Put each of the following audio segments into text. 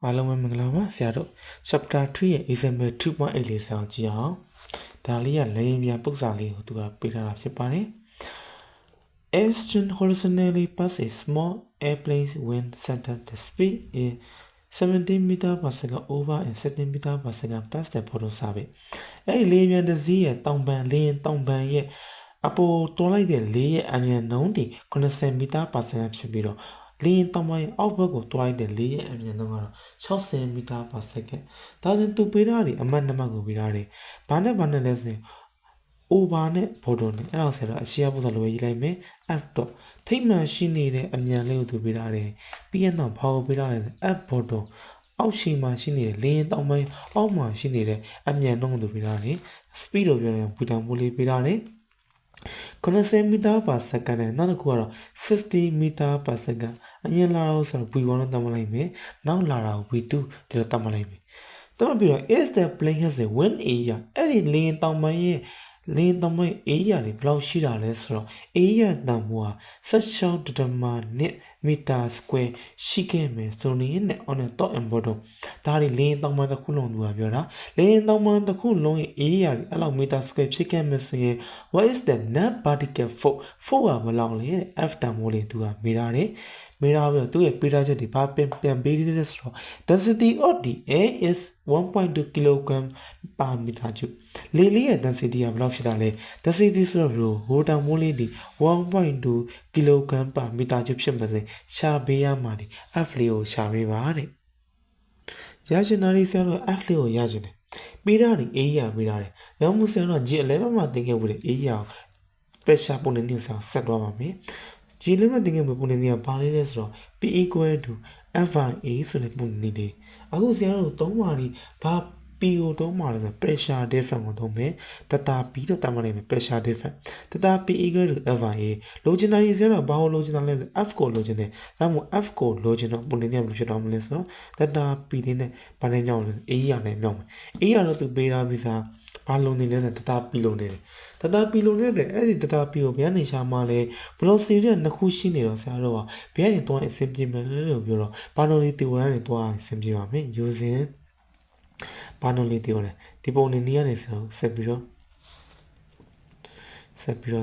အားလုံးပဲမင်္ဂလာပါဆရာတို့ chapter 3ရဲ့ example 2.8 လေးစာကြည့်အောင်ဒါလေးကလေယာဉ်ပြန်ပုစာလေးကိုသူကပေးထားတာဖြစ်ပါတယ် Aston horizontally pass a small airplane when set at the speed is 17 meter per second over and 17 meter per second past the photo survey အဲ့ဒီလေယာဉ်ပြန်တစ်စီးရဲ့တောင်ပံလေယာဉ်တောင်ပံရဲ့အပေါ်တော်လိုက်တဲ့လေရဲ့အမြန်နှုန်းဒီ80 meter per second ဖြစ်ပြီးတော့လေယာဉ်တောင်ပံရဲ့အောက်ဘက်ကိုတွားလိုက်တဲ့လေရဲ့အမြန်နှုန်းကတော့60 meter per second ဒါဆိုသူပေးထားတယ်အမှတ်နံပါတ်ကိုပေးထားတယ်ဘာနဲ့လဲဆိုရင် over နဲ့ photon နဲ့အဲ့ဒါဆိုတော့အရှိရပုံစံလိုပဲရေးလိုက်မယ် f dot ထိမှန်ရှိနေတဲ့အမြန်လေးကိုသူပေးထားတယ်ပြီးရင်တော့ဘာကိုပေးထားလဲ f photon အောက်ရှိမှရှိနေတဲ့လေယာဉ်တောင်ပံအောက်မှာရှိနေတဲ့အမြန်နှုန်းကိုသူပေးထားတယ် speed ကိုပြောရင်ဘူတောင်ပိုးလေးပေးထားတယ်90 meter per second နဲ့နောက်တစ်ခုကတော့60 meter per second အရင်လာတော့ဆိုတော့ v1 နဲ့တတ်မှတ်လိုက်မယ်နောက်လာတာကို v2 ဒီလိုတတ်မှတ်လိုက်မယ်တတ်မှတ်ပြီးတော့ is the plane has a wind area အဲ့ဒီလေယာဉ်တောင်ပံရဲ့လေယာဉ်တောင်ပံ area တွေဘယ်လောက်ရှိတာလဲဆိုတော့ area တန်ဖိုးဟာ16.1 meter square ရှိခဲ့မယ်ဆိုရင်နဲ့ on a top and bottom ဒါတွေလေယာဉ်တောင်ပံတစ်ခုလုံးသူကပြောတာလေယာဉ်တောင်ပံတစ်ခုလုံးရဲ့ area တွေအဲ့လောက် meter square ဖြစ်ခဲ့မယ်ဆိုရင် what is the net particle force ကဘယ်လောက်လဲ f တန်ဖိုးလေးသူကမေးထားတယ်မေးထားပြီးတော့သူ့ရဲ့ပေးထားချက်တွေဘာပြန်ပေးသေးလဲဆိုတော့ density of the air is 1.2 kg per meter cube လေလေးရဲ့ density ကဘယ်လောက်ဖြစ်တာလဲ density ဆိုတော့ဟိုတန်ဖိုးလေးဒီ 1.2 kg per meter cube ဖြစ်မှာစေရှာပေးရမှာဒီ f လေးကိုရှာပေးပါတဲ့ရချင်တာလေးဆိုတော့ f လေးကိုရချင်တယ်ပေးထားတယ် area ပေးထားတယ်ရောမှုဆိုတော့ G11 မှာသင်ခဲ့ဖို့လေ area ကို pressure ပုံနေနေဆိုဆက်သွားပါမယ်G11 မှာသင်ခဲ့ဖို့ပုံနေနေကဘာလေးလဲဆိုတော့ P equal to FIA ဆိုတဲ့ပုံနေနေအခုဆရာတို့သုံးပါလိဘာ P ကိုသုံးပါလဲဆို pressure difference ကိုသုံးမယ်တတာ P တော့တတ်မှတ်လိုက်မယ် pressure difference တတာ P equal to FIA လိုချင်တာကြီးဆရာတို့ဘာကိုလိုချင်တာလဲဆို F ကိုလိုချင်တယ်ဒါမှမဟုတ် F ကိုလိုချင်တော့ပုံနေနေဘယ်လိုဖြစ်တော့မလဲဆိုတော့တတာ P လေးနဲ့ဘာနဲ့ညောင်းလဲ A ရနဲ့ညောင်းမယ် A ရတော့သူပေးထားပြီးစားဘာလုံးနေလဲဆိုတတာ P လုံးနေတယ်တတာ P လုံးနေတဲ့အဲ့ဒီတတာ P ကိုဘယ်ကနေရှာမှလဲဘလို့စီရီနှစ်ခုရှိနေတော့ဆရာတို့ကဘယ်ကနေသွားအဆင်ပြေမလဲလို့ပြောတော့ဘာလို့လေးတီဝရကနေသွားအဆင်ပြေပါမယ် using ဘာလို့လေးတီဝရဒီပုံနေနေရနေဆိုတော့ဆက်ပြီးတော့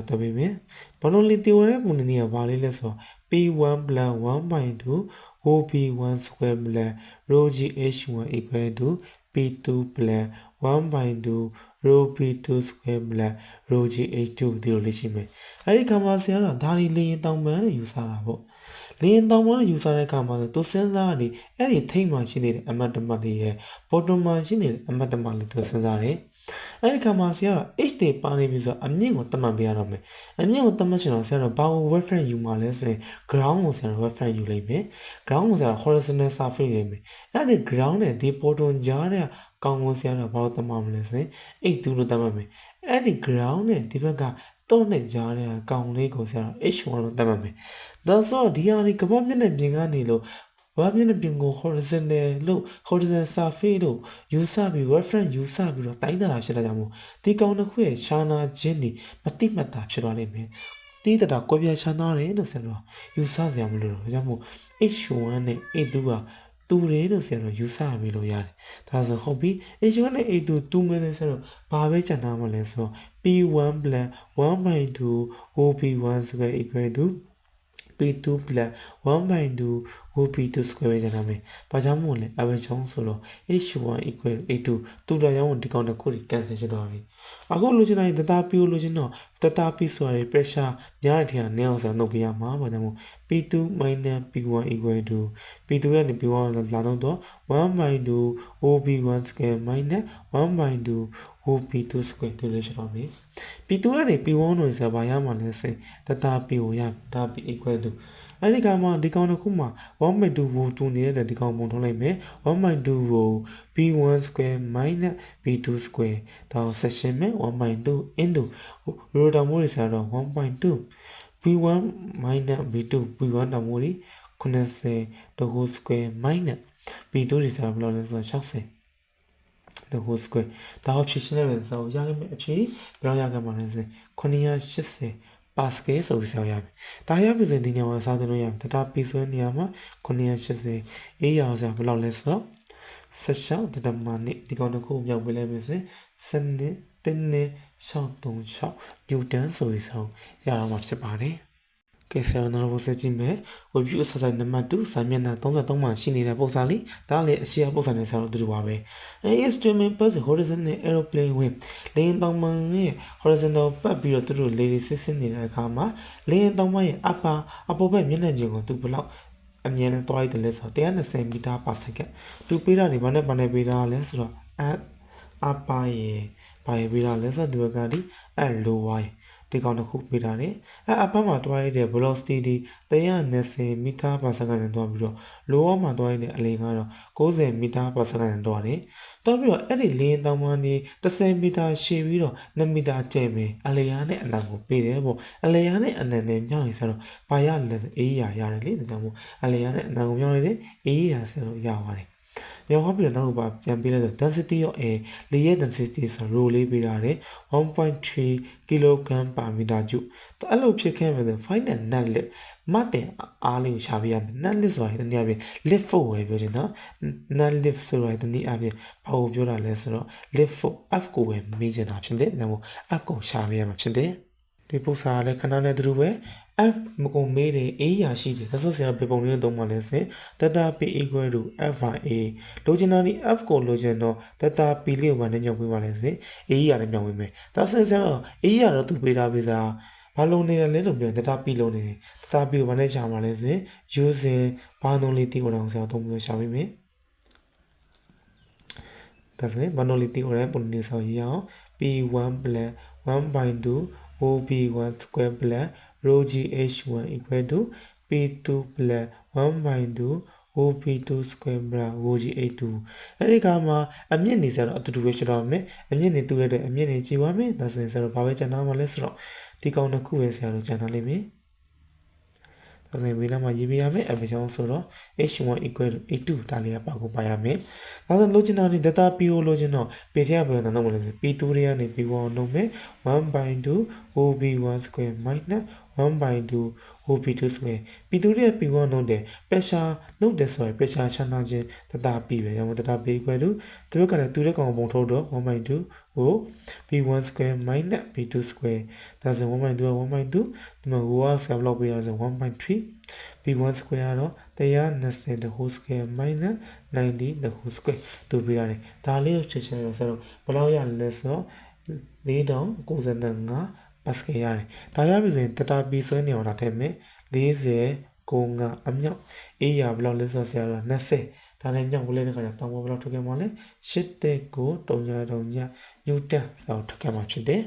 တော့ပြီးမယ်ဘာလို့လေးတီဝရပုံနေနေရဘာလေးလဲဆိုတော့ p1 + 1/2 OP1 square + rho gh1 equal to p2 + 1/2 rho p2 square + rho gh2 ဒီလိုလေးရှိမယ်အဲ့ဒီခါမှာဆရာတော့ဒါလေးလေရင်တောင်ပန်းယူဆတာပေါ့လေရင်တောင်ပန်းယူဆတဲ့ခါမှာသူစဉ်းစားနေအဲ့ဒီထိတ်မှရှိနေတဲ့အမတ်တမတ်လေးရဲ့ bottom မှာရှိနေတဲ့အမတ်တမတ်လေးသူစဉ်းစားတယ်အဲ့ဒီခါမှာဆရာက h တွေပါနေပြီဆိုတော့အမြင့်ကိုသတ်မှတ်ပေးရတော့မယ်အမြင့်ကိုသတ်မှတ်ချင်တော့ဆရာကဘာကို reference ယူမှာလဲဆိုရင် ground ကိုဆရာက reference ယူလိုက်မယ် ground ကိုဆရာက horizontal surface နေမယ်အဲ့ဒီ ground နဲ့ဒီ bottom ကြားတဲ့ကောင်းကိုဆရာကဘာလို့သတ်မှတ်မလဲဆိုရင် h2 လို့သတ်မှတ်မယ်အဲ့ဒီ ground နဲ့ဒီဘက်ကတော့နဲ့ကြားတဲ့ကောင်လေးကိုဆရာ h1 လို့သတ်မှတ်မယ်ဒါဆိုဒီဟာဒီကမ္ဘာမျက်နှာပြင်ကနေလို့ဘာမျက်နှာပြင်ကို horizontal လို့ horizontal surface လို့ယူဆပြီး reference ယူဆပြီးတော့တိုင်းတာဖြစ်လာကြမို့ဒီကောင်တစ်ခုရဲ့ရှာနာခြင်းဒီမတိမတ်တာဖြစ်သွားလိမ့်မယ်တီးတာကွဲပြားရှာနာတယ်လို့ဆိုတော့ယူဆစရာမလိုတော့ဒါကြောင့်မို့ h1 နဲ့ h2 ကတူတယ်လို့ဆိုတော့ယူဆပြီးလို့ရတယ်ဒါဆိုဟုတ်ပြီ h1 နဲ့ h2 တူမယ်လို့ဆိုတော့ဘာပဲကျန်တာမလဲဆိုတော့ p1 + 1/2 op1 square equal to p2 + 1/2 op2 square ပဲကျန်တာမယ်ဘာကြောင့်မို့လဲအဘချောင်းဆိုတော့ h1 equal to h2 တူတာကြောင့်ဒီကောင်တစ်ခုကြီး cancel ဖြစ်သွားပြီအခုလိုချင်တိုင်းတတာ p ကိုလိုချင်တော့တတာ p ဆိုရယ် pressure များတဲ့ထက်နည်းအောင်ဆိုတော့နှုတ်ပြရမှာဘာကြောင့်မို့ p2 - p1 equal to p2 ကနေ p1 လာတော့ 1/2 op1 square - 1/2 op2 square တူလို့ရှိတော့ပြီ p2 ကနေ p1 လို့ဆိုဘာရမှာလဲဆိုတတာ p ကိုရတာ p equal to အဲ့ဒီကမှဒီကောင်တစ်ခုမှာ 1/2 ကိုတူနေတဲ့ဒီကောင်ပုံထုတ်လိုက်မယ် 1/2 ကို p1 square - p2 square ဒါကို section မဲ့ 1/2 into ရိုတာမိုးတွေဆိုတော့ 1/2 p1 - p2 p1 တောင်မိုးတွေ80 the whole square minus p2 တွေဆိုတော့ဘယ်လိုလဲဆိုတော့60 the whole square ဒါကိုဖြည့်ရှင်းလိုက်မယ်ဆိုတော့ရခဲ့မယ်အဖြေဘယ်လောက်ရခဲ့မှာလဲဆို980 pascal ဆိုပြီးဆောက်ရမယ်ဒါရပြီဆိုရင်ဒီနေရာမှာစားသွင်းလို့ရမယ်data p ဆိုတဲ့နေရာမှာ980အေးရအောင်ဆိုဘယ်လောက်လဲဆိုတော့16တတမနဲ့ဒီကောင်တစ်ခုမြောက်ပေးလိုက်မယ်ဆိုရင်7နဲ့1နဲ့636နျူတန်ဆိုပြီးဆောက်ရအောင်မှာဖြစ်ပါတယ်ကဲဆရာတို့ဘုဆက်ကြည့်မယ် review exercise နံပါတ်2စာမျက်နှာ33မှာရှိနေတဲ့ပုံစံလေးဒါလည်းအရှိအပုံစံနဲ့ဆရာတို့အတူတူပါပဲ instrument pass horizontal aeroplane wing လေယာဉ်တောင်ပံရဲ့ horizontal ပတ်ပြီးတော့သူတို့လေတွေဆင်းဆင်းနေတဲ့အခါမှာလေယာဉ်တောင်ပံရဲ့အပေါ်ဘက်မျက်နှာပြင်ကိုသူဘယ်လောက်အမြဲတမ်းသွားရတယ်လဲဆိုတော့120မီတာ/စက္ကန့်သူပေးတာနေဘာနဲ့ပေးတာလဲဆိုတော့အပါရဲ့ဘာရဲ့ပေးတာလဲဆိုတော့ဒီဘက်ကဒီlowerဒီကောင်တစ်ခုပေးထားတယ်အပတ်မှာတွားရတဲ့ velocity 120မီတာ/စက္ကန့်နဲ့တွားပြီးတော့ lower မှာတွားရတဲ့အလင်းကတော့90မီတာ/စက္ကန့်နဲ့တွားတယ်တွားပြီးတော့အဲ့ဒီလင်းတောင်မှနေ10မီတာရှည်ပြီးတော့2မီတာကျယ်မယ်အလျားနဲ့အနံကိုပေးတယ်ပေါ့အလျားနဲ့အနံနဲ့မြောက်ရင်ဆိုတော့ဘာရလဲဆိုအေးရတယ်လေဒါကြောင့်မို့အလျားနဲ့အနံကိုမြောက်လိုက်တယ်အေးဆိုတော့ရပါတယ်ရောဟောပြီးတော့နောက်ပါပြန်ပေးလိုက်တော့ density of air လေရဲ့ density ဆိုတော့ rho လေးပေးထားတယ် 1.3 kg/m အဲ့လိုဖြစ်ခဲ့မယ်ဆို find the net lift မတင်အားလေးကိုရှာပေးရမယ် net lift ဆိုတာတနည်းအားဖြင့် lift ဖို့ပဲပြောချင်တာ net lift ဆိုတာတနည်းအားဖြင့်ဘာကိုပြောတာလဲဆိုတော့ lift ဖို့ f ကိုပဲမေးချင်တာဖြစ်တယ်ဒါကြောင့် f ကိုရှာပေးရမှာဖြစ်တယ်ဒီပု္ပ္ပာလည်းခဏနဲ့တူပဲ f မကုန်မေးတယ် a ရာရှိတယ်ဒါဆိုဆရာပေပုံလေးသုံးပါလဲဆို data p equal to f by a လိုချင်တာဒီ f ကိုလိုချင်တော့ data p လေးကိုမှလည်းညှောက်ပေးပါလဲဆို a ရာလည်းညှောက်ပေးမယ်ဒါဆိုဆရာတော့ a ရာတော့သူပေးထားပေးစားဘာလို့နေလဲလို့ပြော data p လုံးနေတယ် data p ကိုဘာနဲ့ရှာမှာလဲဆို using ဘာနှုန်းလေးတီးအောင်ဆရာသုံးပြီးရှာပေးမယ်ဒါဆိုရင်ဘာနှုန်းလေးတီးအောင်ပုံနေဆောင်ရအောင် p1 plus 1/2 OB1 square plus rho GH1 equal to P2 plus 1/2 OP2 square plus rho GH2 အဲ့ဒီကမှာအမြင့်နေစတော့အတူတူပဲဖြစ်တော့မယ်အမြင့်နေတူရတဲ့အမြင့်နေကြည့်ပါမယ်ဒါဆိုရင်ဆိုတော့ဘာပဲကျန်တာမှလဲဆိုတော့ဒီကောင်တစ်ခုပဲဆရာတို့ကျန်တာလိမ့်မယ်ဒါဆိုရင်မေးလာမှာရေးပြရမယ်အကြောင်းဆိုတော့ h1 equal to a2 ဒါလေးကပါကိုပါရမယ်ဒါဆိုလိုချင်တာဒီ data p ကိုလိုချင်တော့ p ထည့်ရပြန်တော့မလို့p2 တွေကနေ p1 လုံးမယ် 1/2 ob1 square minus 1/2 ob2 square p2 တွေ p1 လုံးတယ် pressure လုံးတယ်ဆိုရင် pressure ချမ်းသာခြင်း data p ပဲရော data p equal to သူတို့ကလည်းသူ့ရဲ့ကောင်ပုံထုတ်တော့ 1/2 ကို p1 square minus p2 square ဒါဆို 1/2 1/2 ဒီမှာ ကိုကဆယ်ဘလောက်ပေးရဆို 1/3 p1 square ကတော့120 the whole square minus 90 the whole square တူပေးရတယ်ဒါလေးကိုချက်ချင်းတော့ဆိုတော့ဘယ်လောက်ရလဲဆိုတော့4095 pascal ရတယ်ဒါရပြီဆိုရင် data p ဆွဲနေအောင်လာထည့်မယ်4095အမြောက်အေးရဘယ်လောက်လဲဆိုတော့ဆရာတော့20ဒါနဲ့မြောက်ဝလဲတဲ့ခါကျတောင်းပေါ်ဘယ်လောက်ထွက်ခဲ့မှာလဲ8တဲ့ကို3.3ညနျူတန်ဆိုတော့ထွက်ခဲ့မှာဖြစ်တယ်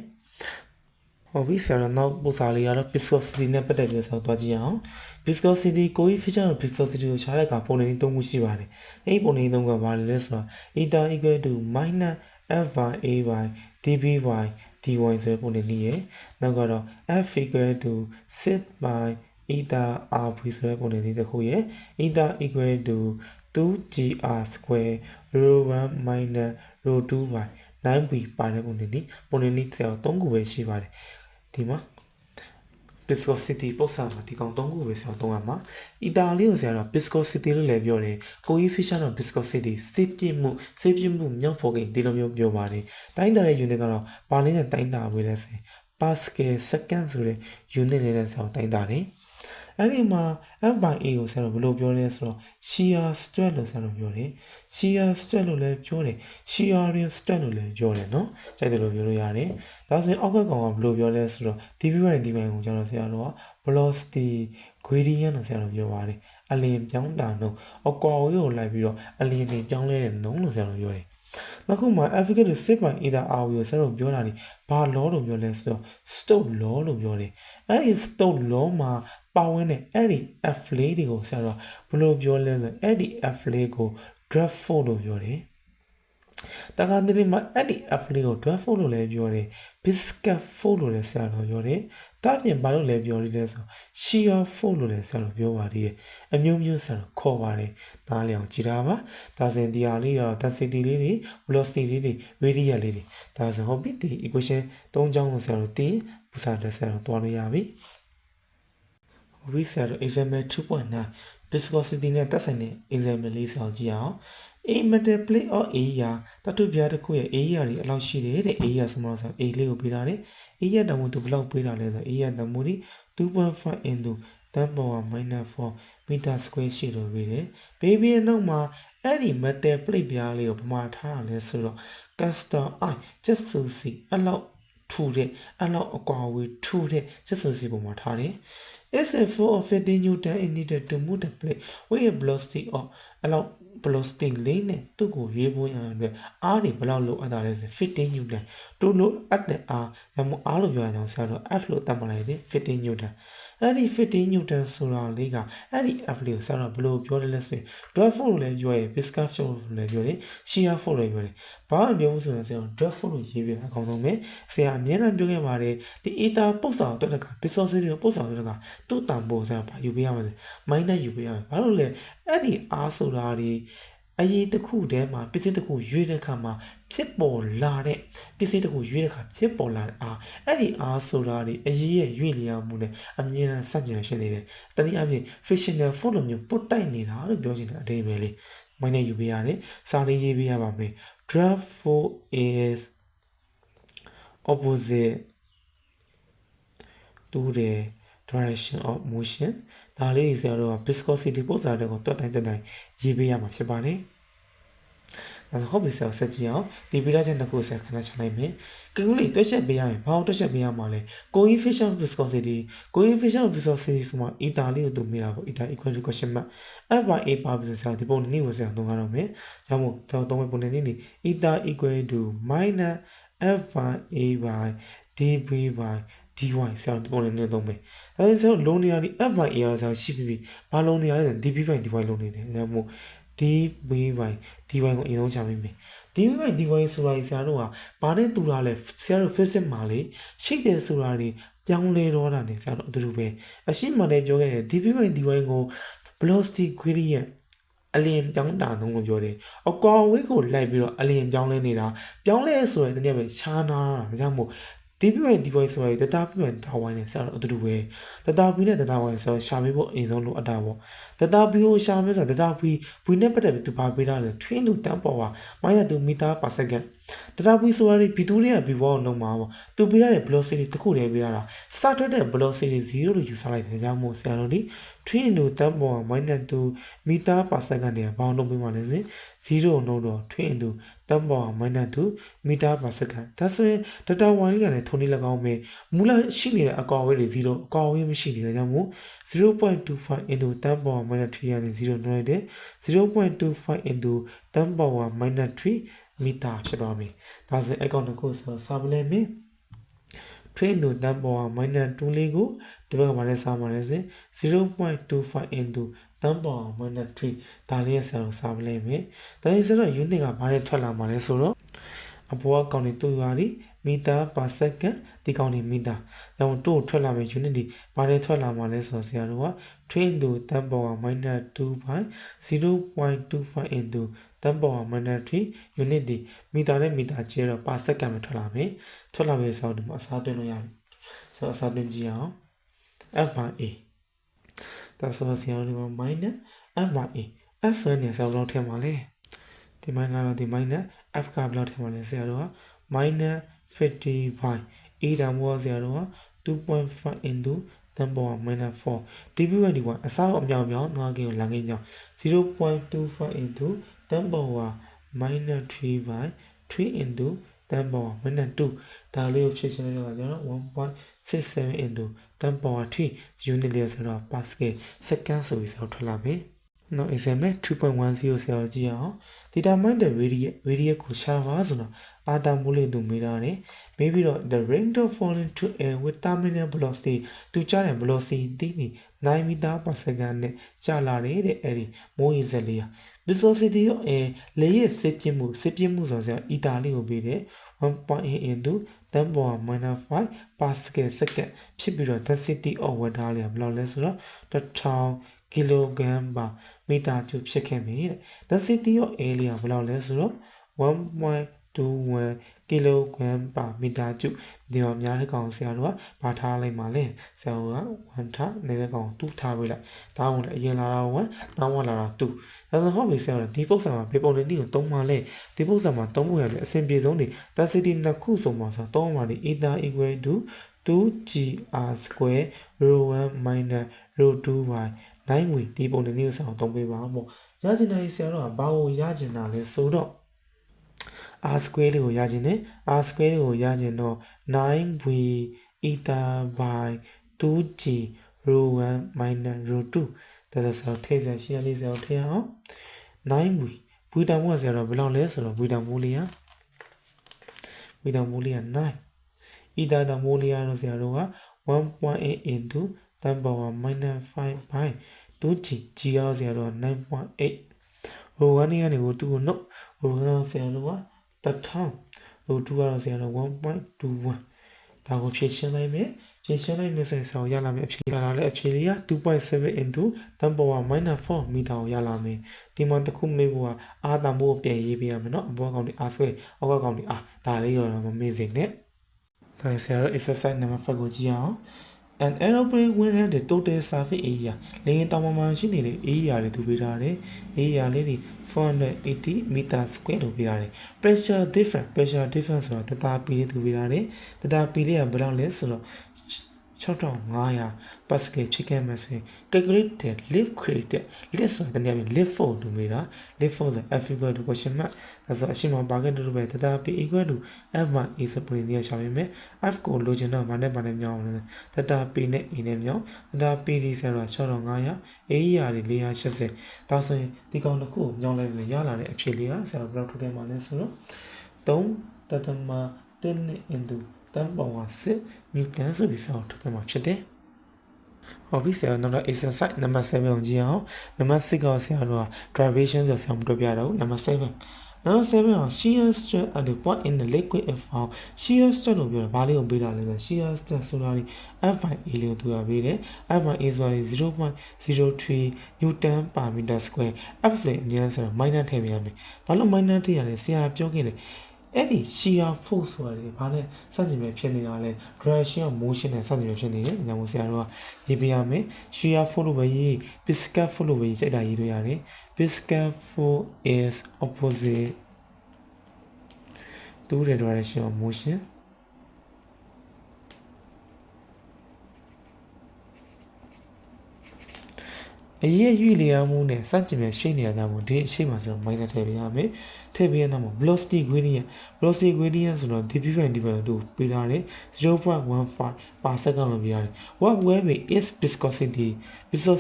ဟုတ်ပြီဆရာနောက်ပုံစံလေးကတော့ viscosity နဲ့ပတ်သက်ပြီးဆိုတော့ကြည့်အောင် viscosity coefficient of viscosity ကိုရှားတဲ့အခါပုံနေ3ခုရှိပါတယ်အဲ့ဒီပုံနေ3ခုကဘာလဲဆိုတော့ eta equal to minus f by a by db by dy ဆိုတဲ့ပုံနေနည်းရယ်နောက်ကတော့ f equal to 6 by eta rv ဆိုတဲ့ပုံနေနည်းတစ်ခုရယ် eta equal to 2gr square rho 1 minus rho 2 by 9b ပါတဲ့ပုံနေနည်းဆရာ3ခုပဲရှိပါတယ်ဒီမှာ viscosity ပုံစံမှာဒီကောင်3ခုပဲဆရာသုံးရမှာ eta လေးကိုဆရာတော့ viscosity လို့လည်းပြောတယ် coefficient of viscosity စေပြည့်မှုမြောက်ဖို့ကိဒီလိုမျိုးပြောပါတယ်တိုင်းတာတဲ့ unit ကတော့ဘာလေးနဲ့တိုင်းတာပေးလဲဆိုရင် pascal second ဆိုတဲ့ unit လေးနဲ့ဆရာတိုင်းတာတယ်အဲ့ဒီမှာ f by a ကိုဆရာတို့ဘယ်လိုပြောလဲဆိုတော့ shear stress လို့ဆရာတို့ပြောတယ် shear stress လို့လည်းပြောတယ် shearing stress လို့လည်းပြောတယ်เนาะကြိုက်တယ်လို့ပြောလို့ရတယ်ဒါဆိုရင်အောက်ကကောင်ကဘယ်လိုပြောလဲဆိုတော့ dv by dy ကိုကျွန်တော်ဆရာတို့က velocity gradient လို့ဆရာတို့ပြောပါတယ်အလင်းပြောင်းတာနှုန်းအကွာအဝေးကိုလိုက်ပြီးတော့အလင်းတွေပြောင်းလဲတဲ့နှုန်းလို့ဆရာတို့ပြောတယ်နောက်ခုမှ f equal to 6 by eta r ကိုဆရာတို့ပြောတာဒီဘာ law လို့ပြောလဲဆိုတော့ Stokes law လို့ပြောတယ်အဲ့ဒီ Stokes law မှာပါဝင်တဲ့အဲ့ဒီ f လေးတွေကိုဆရာတို့ဘယ်လိုပြောလဲဆိုအဲ့ဒီ f လေးကို draft force လို့ပြောတယ်တခါတလေမှာအဲ့ဒီ f လေးကို draft force လို့လည်းပြောတယ် viscous force လို့လည်းဆရာတို့ပြောတယ် ဒါပြင်ဘာလို့လဲပြောရလဲဆို shear force လို့လည်းဆရာတို့ပြောပါသေးတယ်အမျိုးမျိုးဆရာတို့ခေါ်ပါတယ်နားလည်အောင်ကြည့်တာပါဒါဆိုရင်ဒီဟာလေးတော့ density လေးတွေ velocity လေးတွေ radius လေးတွေဒါဆိုဟုတ်ပြီဒီ equation ၃ချောင်းကိုဆရာတို့တင်ပူစာတက်ဆရာတို့တွားလို့ရပြီဝိဆရာတို့ example 2.9 viscosity နဲ့သက်ဆိုင်တဲ့ example လေးဆောင်ကြည့်အောင် a metal plate or area တတုပြားတစ်ခုရဲ့ area တွေအလောက်ရှိတယ်တဲ့ area ဆိုမှဆို a လေးကိုပေးထားတယ် area တမို့သူဘယ်လောက်ပေးထားလဲဆို area တမို့ဒီ 2.5 into 10 power minus 4 meter square ရှိလို့ပေးတယ်ပေးပြီးနောက်မှာအဲ့ဒီ metal plate ပြားလေးကိုပမာထားရလဲဆိုတော့ caster I ချက်စုစီအလောက်ထူတဲ့အလောက်အကွာဝေးထူတဲ့ချက်စုစီပုံမှာထားတယ်Is a force of 50 Newton is needed to move the plate with a velocity of allow velocity လေးနဲ့သူ့ကိုရေးဖို့ရတဲ့အားတွေဘယ်လောက်လို့အပ်တာလဲဆို50 Newton တို့လို့အပ်တဲ့အားဒါမှမဟုတ်အားလို့ပြောရအောင်ဆရာတို့ F လို့တတ်မှတ်လိုက်တယ်50 Newton အဲ့ဒီ50 Newton ဆိုတာလေးကအဲ့ဒီ F လေးကိုဆရာတို့ဘယ်လိုပြောလဲလဲဆိုရင် drag force လို့လည်းပြောရယ် viscous force လို့လည်းပြောတယ် shear force လို့ပြောတယ်ဘာမှမပြောဘူးဆိုတော့ဆရာတို့ drag force လို့ရေးပြတာအကောင်းဆုံးပဲဆရာအမြဲတမ်းပြောခဲ့ပါတယ်ဒီ eta ပုတ်ဆောင်တက်တက viscosity ကိုပုတ်ဆောင်တက်တကသူ့တန်ဖိုးဆရာဘာယူပေးရမလဲ minus ယူပေးရမယ်ဘာလို့လဲအဲ့ဒီအားဆိုတာဒီအရေးတစ်ခုတည်းမှာပစ္စည်းတစ်ခုရွေးတဲ့အခါမှာဖြစ်ပေါ်လာတဲ့ပစ္စည်းတစ်ခုရွေးတဲ့အခါဖြစ်ပေါ်လာတဲ့အားအဲ့ဒီအားဆိုတာဒီအရေးရဲ့ရွေးလျားမှုနဲ့အမြဲတမ်းစัจကြံဖြစ်နေတယ်တနည်းအားဖြင့် frictional force လိုမျိုးပုတ်တိုက်နေတာလို့ပြောချင်တဲ့အဓိပ္ပာယ်လေး minus ယူပေးရတယ်စာလေးရေးပေးရပါမယ် drag force is opposite to the direction of motion ဒါလေးတွေဆရာတို့က viscosity ပုံစံတွေကိုတွက်တိုင်းရေးပေးရမှာဖြစ်ပါတယ်။ဒါဆိုဟုတ်ပြီဆရာဆက်ကြည့်အောင်ဒီပြထားချက်တစ်ခုဆရာခဏချလိုက်မယ်။ကဲခုလေးတွက်ချက်ပေးရရင်ဘာလို့တွက်ချက်ပေးရမှာလဲ coefficient viscosity ဆိုမှ eta လေးကိုသူမိတာပေါ့ eta equal to question mark f by a ပါပြီဆရာဒီပုံနည်းကိုဆရာသုံးရတော့မယ်။ဒါမှမဟုတ်ကျွန်တော်သုံးမယ့်ပုံနည်းနေ eta equal to minus f by a by dv by dy ဆရာဒီပုံနည်းသုံးမယ်။ဒါဆိုဆရာလုံးနေရာဒီ f by a ဆရာရှိပြီ။ဘာလုံးနေရာလဲ dv by dy လုံးနေတယ်။ဒါမှမဟုတ် dv by dy ကိုအရင်ဆုံးရှာမိမယ်။ dv by dy ဆိုတာဆရာတို့ကဘာနဲ့တူတာလဲဆရာတို့ physics မှာလေရှိတယ်ဆိုတာတွေပြောင်းလဲတော့တာနေဆရာတို့အတူတူပဲအရှိမှလည်းပြောခဲ့တယ် dv by dy ကို velocity gradient အလျင်ပြောင်းတာနှုန်းလို့ပြောတယ်အကွာဝေးကိုလိုက်ပြီးတော့အလျင်ပြောင်းလဲနေတာပြောင်းလဲဆိုရင်တကယ်ပဲခြားနာတာဒါကြောင့်မို့dv by dy ဆိုတာ data p နဲ့ data y နဲ့ဆရာတို့အတူတူပဲ data p နဲ့ data y ဆိုတော့ရှာပေးဖို့အရင်ဆုံးလိုအပ်တာပေါ့ data p ကိုရှာမယ်ဆိုတော့ data p နဲ့ပတ်သက်ပြီးသူဘာပေးတာလဲ train to 10 power -2 meter per second data p ဆိုတာဒီ v2 တွေက v1 ကိုနှုတ်မှာပေါ့သူပေးရတဲ့ velocity တစ်ခုတည်းပေးရတာစထွက်တဲ့ velocity 0လို့ယူဆလိုက်တယ်ကြောင့်မို့ဆရာတို့ဒီ train to 10 power -2 meter per second တွေကဘာလို့ပေးမှလဲဆို0နှုတ်တော့ train to 10 power -2 meter per second ဒါဆိုရင် data y လေးကလည်းထုံးနေ၎င်းပဲမူလရှိနေတဲ့အကွာအဝေးတွေ0အကွာအဝေးမရှိနေတဲ့ကြောင့်မို့ 0.25 into 10 power -3 ရနေ0နှုတ်လိုက်တယ် 0.25 into 10 power -3 meter ဖြစ်သွားပြီဒါဆိုရင်အကောင်တစ်ခုဆိုစာပလဲမယ် train to 10 power -2 လေးကိုဒီဘက်ကမှာလည်းစာမှာလဲဆို 0.25 into 10 power -3 ဒါလေးရဲ့ဆရာတို့စာပလဲမယ်ဒါရင်ဆိုတော့ unit ကဘာနဲ့ထွက်လာမှာလဲဆိုတော့အပေါ်ကကောင်တွေတူရသည် meter per second ဒီကောင်တွေ meter ဒါမှတို့ထွက်လာမယ့် unit ဒီဘာနဲ့ထွက်လာမှာလဲဆိုတော့ဆရာတို့က train to 10 power -2 by 0.25 into 10 power -3 unit ဒီ meter နဲ့ meter ကျဲတော့ per second မှာထွက်လာမယ်ထွက်လာပြီဆိုတော့ဒီမှာအစားသွင်းလို့ရပြီဆိုတော့အစားသွင်းကြည့်အောင် f by a ဒါဆိုဆရာတို့ဒီမှာ minus f by a f ဆိုရင်ဆရာတို့ထည့်မှာလဲဒီ minus ကတော့ဒီ minus f ကဘယ်လောက်ထည့်မှာလဲဆရာတို့က minus 50 by a တန်ဖိုးဆရာတို့က 2.5 into 10 power -4 dv by dy အစားအမြောင်မြောင်ငါးကင်းကိုလမ်းကင်းမြောင် 0.25 into 10 power -3 by 3 into 10 power -2 ဒါလေးကိုဖြည့်ချင်တဲ့အခါကျတော့ 1.67 into 10 power 3 unit လေးဆိုတော့ pascal second ဆိုပြီးဆိုတော့ထွက်လာပြီနောက် example 2.10 ဆရာကြည့်အောင် determine the radius ကိုရှာပါဆိုတော့အာတမိုးလေးသူမေးတာတယ်မေးပြီးတော့ the rate of falling to air with terminal velocity သူကြားတဲ့ velocity တီးပြီး9 meter per second နဲ့ကြာလာတယ်တဲ့အဲ့ဒီမိုးရေစက်လေးဟာ viscosity ရောလေရဲ့စစ်ပြင်းမှုဆိုတော့ဆရာ eta လေးကိုပေးတယ် 1.8 into 10 power minus 5 pascal second ဖြစ်ပြီးတော့ density of water လေးကဘယ်လောက်လဲဆိုတော့1000 kg per meter cube ဖြစ်ခဲ့ပြီတဲ့ density of air လေးကဘယ်လောက်လဲဆိုတော့1.21 kilogram per meter cube ဒီမှာများတဲ့ကောင်ဆရာတို့ကဘာထားလိုက်မှာလဲဆရာတို့က1ထားနေတဲ့ကောင်2ထားပေးလိုက်ဒါမှမဟုတ်အရင်လာတာ1နောက်မှလာတာ2ဒါဆိုဟုတ်ပြီဆရာတို့ဒီပုံစံမှာဘေပုံလေးကိုသုံးပါလဲဒီပုံစံမှာသုံးဖို့ရတယ်အဆင်ပြေဆုံးနေ density နှစ်ခုဆိုမှဆိုတော့မှာဒီ eta equal to 2gr square rho 1 minus rho 2 by 9 way ဒီပုံလေးကိုဆောင်သုံးပေးပါမို့ရချင်တဲ့ဆရာတို့ကဘာကိုရချင်တာလဲဆိုတော့r square လေးကိုရခြင်းနဲ့ r square လေးကိုရခြင်းတော့ 9v eta by 2g rho 1 minus rho 2ဒါဆိုထည့်စရာရှိရလေးစရာထည့်အောင် 9v ဘူတန်မိုးဆရာတော့ဘယ်လောက်လဲဆိုတော့ဘူတန်မိုးလေးက9 eta တမိုးလေးကတော့ဆရာတို့က 1.8 into 10 power minus 5 by 2g g ရောဆရာတို့က 9.8 rho 1ကနေကို2ကိုနှုတ် rho 1ဆရာတို့က1000 rho 2ကတော့ဆရာတို့ 1.21 ဒါကိုဖြည့်ရှင်းလိုက်မယ်ဖြည့်ရှင်းလိုက်မယ်ဆိုရင်ရလာမယ်အဖြေလာလဲအဖြေလေးက 2.7 into 10 power minus 4 meter ကိုရလာမယ်ဒီမှာတစ်ခုမေးဖို့ကအာတန်ဖို့ပြန်ရေးပေးရမယ်เนาะအဘောကောင်ဒီ r square အောက်ကကောင်ဒီ r ဒါလေးရောမမေ့စေနဲ့ဆိုရင်ဆရာတို့ exercise number 5ကိုကြည့်အောင်an aeroplane will have the total surface area လေယာဉ်တောင်ပေါ်မှာရှိနေတဲ့ area တွေသူပေးထားတယ် area လေးတွေ480 meter square လို့ပေးထားတယ် pressure difference ဆိုတာတတာပီလေးသူပေးထားတယ်တတာပီလေးကဘယ်လောက်လဲဆိုတော့6500 pascal ဖြစ်ခဲ့မှာဆိုရင် calculate the lift created lift ဆိုတာတနည်းအားဖြင့် lift for လို့မေးတာ lift for ဆို f equal to question mark ဒါဆိုအရှိမပါခဲ့တူပဲတတာပီ equal to f by a ဆိုပုံလေးရှာပေးမယ် f ကိုလိုချင်တော့ဘာနဲ့မြောင်းအောင်လဲတတာပီနဲ့ a နဲ့မြောင်းတတာပီဒီဆိုတော့6500 a ရာတွေ480ဒါဆိုရင်ဒီကောင်တစ်ခုကိုမြောင်းလိုက်ပြီးရလာတဲ့အဖြေလေးကဆရာတို့ဘယ်လောက်ထုတ်ခဲ့မှာလဲဆိုတော့3.1 into 10 power 6 newton ဆိုပြီးဆောက်ထုတ်ခဲ့မှာဖြစ်တယ်။ဟုတ်ပြီဆရာနောက်တော့ exercise number 7ကိုကြည့်အောင်။ number 6ကဆရာတို့က derivation ဆိုဆရာမတွေ့ပြတော့ဘူး number 7 number 7က shear stress at the point in the liquid is found shear stress လို့ပြောတာဘာလေးကိုပေးတာလဲဆို shear stress ဆိုတာဒီ F by A လေးကိုသူကပေးတယ် F by A ဆိုတာ 0.03 newton per meter square F ဆိုအများဆိုတော့ minus ထည့်ပေးရမယ်။ဘာလို့ minus ထည့်ရလဲဆရာပြောခဲ့တယ်အဲ့ဒီ shear force ဆိုတာဘာလဲစัจ jin ပဲဖြစ်နေတာလဲ direction of motion နဲ့စัจ jin ပဲဖြစ်နေတယ်။ညောင်ဆရာတို့ကရေးပြရမယ် shear force လို့ပဲရေး physical force လို့ပဲရေးစိတ်ဓာတ်ရေးလို့ရတယ် physical force is opposite to the direction of motionအရေးရွေ့လျားမှုနဲ့စัจ jin ပဲရှိနေရတာမို့ဒီအရှိမှဆိုတော့ minus ထည့်ပေးရမယ်ထည့်ပေးရတော့ velocity gradient ဆိုတော့ dv by dt တို့ပေးထားတယ် 0.15 per second လို့ပြရတယ် what will be is viscosity ဆို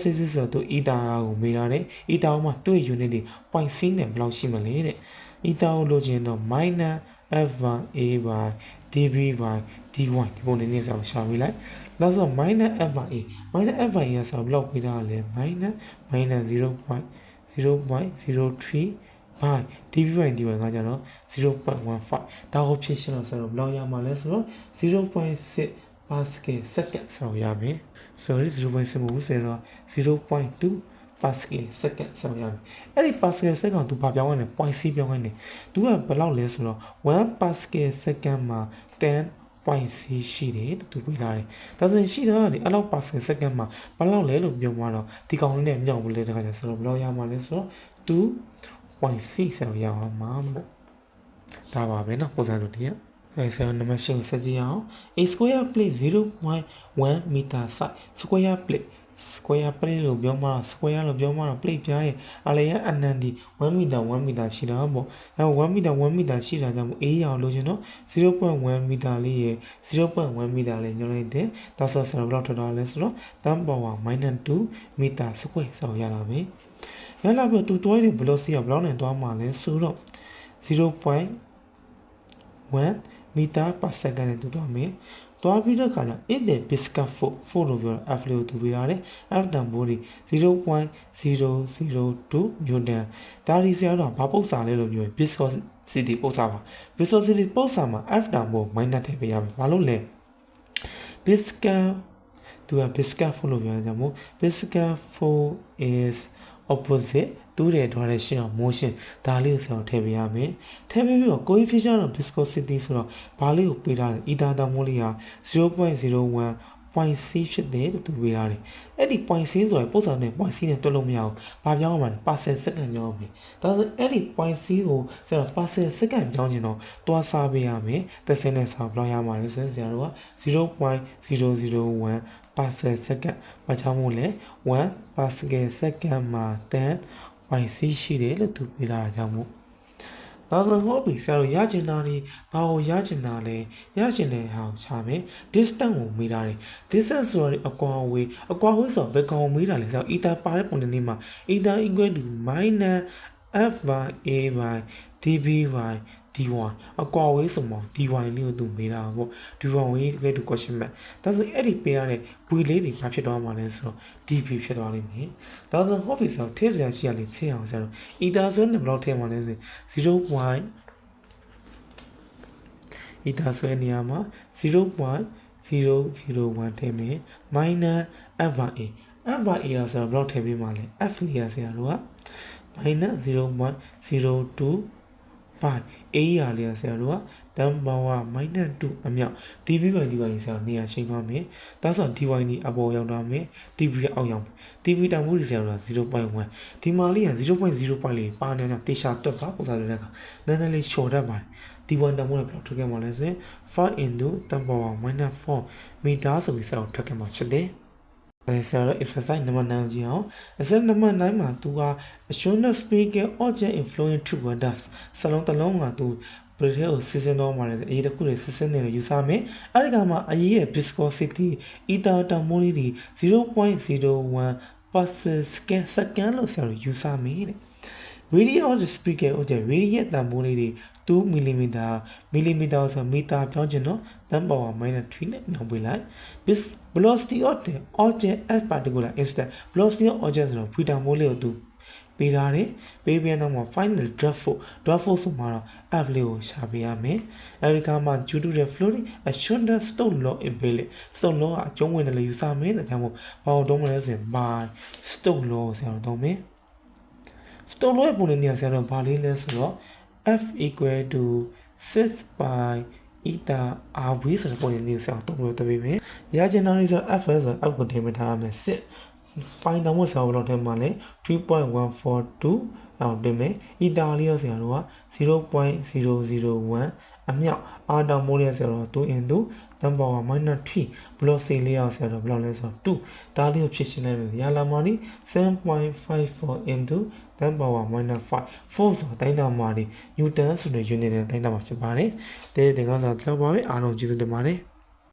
တော့ eta ကိုမေးထားတယ် eta မှာသူ့ unit တွေ point c နဲ့ဘယ်လောက်ရှိမလဲတဲ့ eta ကိုလိုချင်တော့ minus f by a by dv by dy ဒီပုံလေးနဲ့ဆိုရှာပေးလိုက်ဒါဆို minus f by a ဆိုဘယ်လောက်ပေးထားလဲ minus 0.03 by dv by dy ကကြတော့ 0.15 ဒါကိုဖြည့်ရှင်းလို့ဆိုတော့ဘယ်လောက်ရမှာလဲဆိုတော့ 0.6 pascal second ဆိုရမယ် sorry 0.6 မဟုတ်ဘူးဆိုတော့ 0.2 pascal second ဆိုရမယ်အဲ့ဒီ pascal second သူဘာပြောင်းရလဲ point c ပြောင်းရနေသူကဘယ်လောက်လဲဆိုတော့1 pascal second မှာ10.c ရှိတယ်သူပြထားတယ်ဒါဆိုရင်ရှိတော့ဒီအဲ့လောက် pascal second မှာဘယ်လောက်လဲလို့ပြောမှာတော့ဒီကောင်လေးနဲ့မြောက်ဘူးလေတခါကျဆိုတော့ဘယ်လောက်ရမှာလဲဆိုတော့ 2.6 ဆိုရအောင်မှာပေါ့ဒါပါပဲเนาะပုံစံလိုတည်းအဲဆရာနံပါတ်8ကိုဆက်ကြည့်အောင် a square plate 0.1 meter side square plate လို့ပြောမှာ square လို့ပြောမှာ plate ပြားရဲ့အလျံအနံဒီ1 meter ရှိတာပေါ့အဲ1 meter ရှိတာကြောင့် a ရအောင်လို့ရှင်တော့ 0.1 meter လေးရဲ့ 0.1 meter လေးညွှန်လိုက်တယ်ဒါဆိုဘယ်လောက်ထွက်သွားလဲဆိုတော့ 10 power -2 meter square ဆိုရလာမယ်ရလာပြီးသူတွဲတဲ့ velocity ကဘယ်လောက်နဲ့တွားမှာလဲဆိုတော့ 0.1 meter per second နဲ့တူတော့မယ်တွားပြီးတဲ့အခါကျ it the viscous force လို့ပြောတာ F လို့သူပေးရတယ် F တန်ဖိုးတွေ 0.002 newton ဒါဒီဆရာတို့ကဘာပုတ်စာလဲလို့ပြောရင် viscosity ပို့စာပါ viscosity ပို့စာမှာ F တောင်ဖို့ minus ထည့်ပေးရမယ်ဘာလို့လဲ viscous သူက viscous force လို့ပြောကြမို့ viscous force is opposite တူးတဲ့ direction of motion ဒါလေးကိုဆက်ထည့်ပေးရမယ်ထည့်ပေးပြီးတော့ coefficient of viscosity ဆိုတော့ဘာလေးကိုပေးထားလဲ eta တောင်မို့လေးဟာ 0.01 point c ဖြစ်တယ်လို့သူပေးထားတယ်အဲ့ဒီ point c ဆိုတာပုံစံနဲ့ point c နဲ့တွက်လို့မရဘူးဘာပြောင်းအောင်မလဲ parcel second ပြောင်းအောင်ဒါဆိုအဲ့ဒီ point c ကိုဆရာ parcel second ပြောင်းချင်တော့တွားစားပေးရမယ်တစ်စင်းနဲ့စာဘယ်လောက်ရမှာလဲဆိုရင်ဆရာတို့က 0.001 parcel second ဘာကြောင့်မို့လဲ1 parcel second မှာ10 point c ရှိတယ်လို့သူပေးထားတာကြောင့်မို့ဒါဆိုဟုတ်ပြီဆရာတို့ရချင်တာနေဘာကိုရချင်တာလဲရချင်တဲ့ဟာကိုရှာမယ် distance ကိုမေးတာတယ် distance ဆိုတော့အကွာဝေးဆိုတော့ဘယ်ကောင်ကိုမေးတာလဲဆရာ eta ပါတဲ့ပုံနဲ့မှာ eta equal to minus f by a by db by dy အကွာဝေးဆိုမှ dy လေးကိုသူမေးတာပေါ့ dy ဝေး equal to question mark ဒါဆိုအဲ့ဒီပေးရတဲ့ v လေးတွေဘာဖြစ်သွားမှာလဲဆိုတော့ db ဖြစ်သွားလိမ့်မယ်ဒါဆိုဟုတ်ပြီဆိုတော့ထည့်စရာရှိရလေထည့်အောင်ဆရာတို့ eta ဆိုရင်ဘယ်လောက်ထည့်မှာလဲဆို0. eta ဆိုတဲ့နေရာမှာ 0.001 ထည့်မယ် minus f by a f by a ဆိုတော့ဘယ်လောက်ထည့်ပေးမှာလဲ f လေးရဆရာတို့က minus 0.02 by a ရလေးရဆရာတို့က 10 power minus 2အမြောက် db by dy ဆရာတို့နေရာချိန်သွားမယ်ဒါဆို dy နေအပေါ်ရောက်သွားမယ် db အောက်ရောက်မယ် db တန်ဖိုးတွေဆရာတို့က 0.1 ဒီမှာလေးက 0.0 လေးပါနေကြတေချာတွက်ပါပုံစံတွေနဲ့ကနည်းနည်းလေး short တတ်ပါတယ်ဒီ1တန်ဖိုးနဲ့ဘယ်လောက်ထွက်ခဲ့မှာလဲဆိုရင်5 into 10 power minus 4 meter ဆိုပြီးဆရာတို့ထွက်ခဲ့မှာဖြစ်တယ်ဆရာတို့ exercise နံပါတ်9ကြည့်အောင် exercise နံပါတ်9မှာသူက assume speaker object influence to others စလုံးတစ်လုံးကသူဘယ်ထဲကိုစစ်စင်တော့မှာလဲအရေးတစ်ခုတွေစစ်စင်နေလို့ယူဆမယ်အဲ့ဒီကမှာအရေးရဲ့ viscosity eta တန်ဖိုးလေးတွေ 0.01 per second လို့ဆရာတို့ယူဆမယ်တဲ့ radius of the speaker object radius တန်ဖိုးလေးတွေ2 mm ဆိုမီတာပြောင်းချင်တော့ 10 power minus 3နဲ့ညောင်းပေးလိုက် velocity of the object at particular instant velocity of object ဆိုတော့ v တန်ဖိုးလေးကိုသူပေးထားတယ်ပေးပြန်တော့မှ final draft force ဆိုမှာတော့ f လေးကိုရှာပေးရမယ်အဲဒီကမှ due to the floating a shorter Stokes law invalid Stokes law ကအကျုံးဝင်တယ်လို့ယူဆမယ်ဒါကြောင့်မို့ဘာလို့တော့မလဲဆိုရင် by Stokes law ဆရာတို့တော့မယ် Stokes law ရဲ့ပုံနဲ့နေရာဆရာတို့ဘာလေးလဲဆိုတော့ f equal to 6 by eta rv ဆိုတဲ့ပုံနဲ့နေဆရာတို့တော့တပေးမယ်ရချင်တာလေးဆိုတော့ f ဆိုတော့ f ကိုထည့်မထားရမယ်6find တောင်မို့ဆရာတို့ထဲမှာလဲ 3.142 အောင်တင်မယ် eta လေးရဆရာတို့က 0.001 အမြောက်အားတောင်မို့ရဆရာတို့2 into 10 power minus 3 velocity လေးရဆရာတို့ဘယ်လောက်လဲဆိုတော့2ဒါလေးကိုဖြည့်ရှင်းလိုက်မယ်ရလာမှာနေ 7.54 into 10 power minus 5 4ဆိုတိုင်းတာမှာနေ newton ဆိုတဲ့ unit နဲ့တိုင်းတာမှာဖြစ်ပါတယ်တဲ့ကစားတော့ပါပဲအားလုံးကျေးဇူးတင်ပါတယ်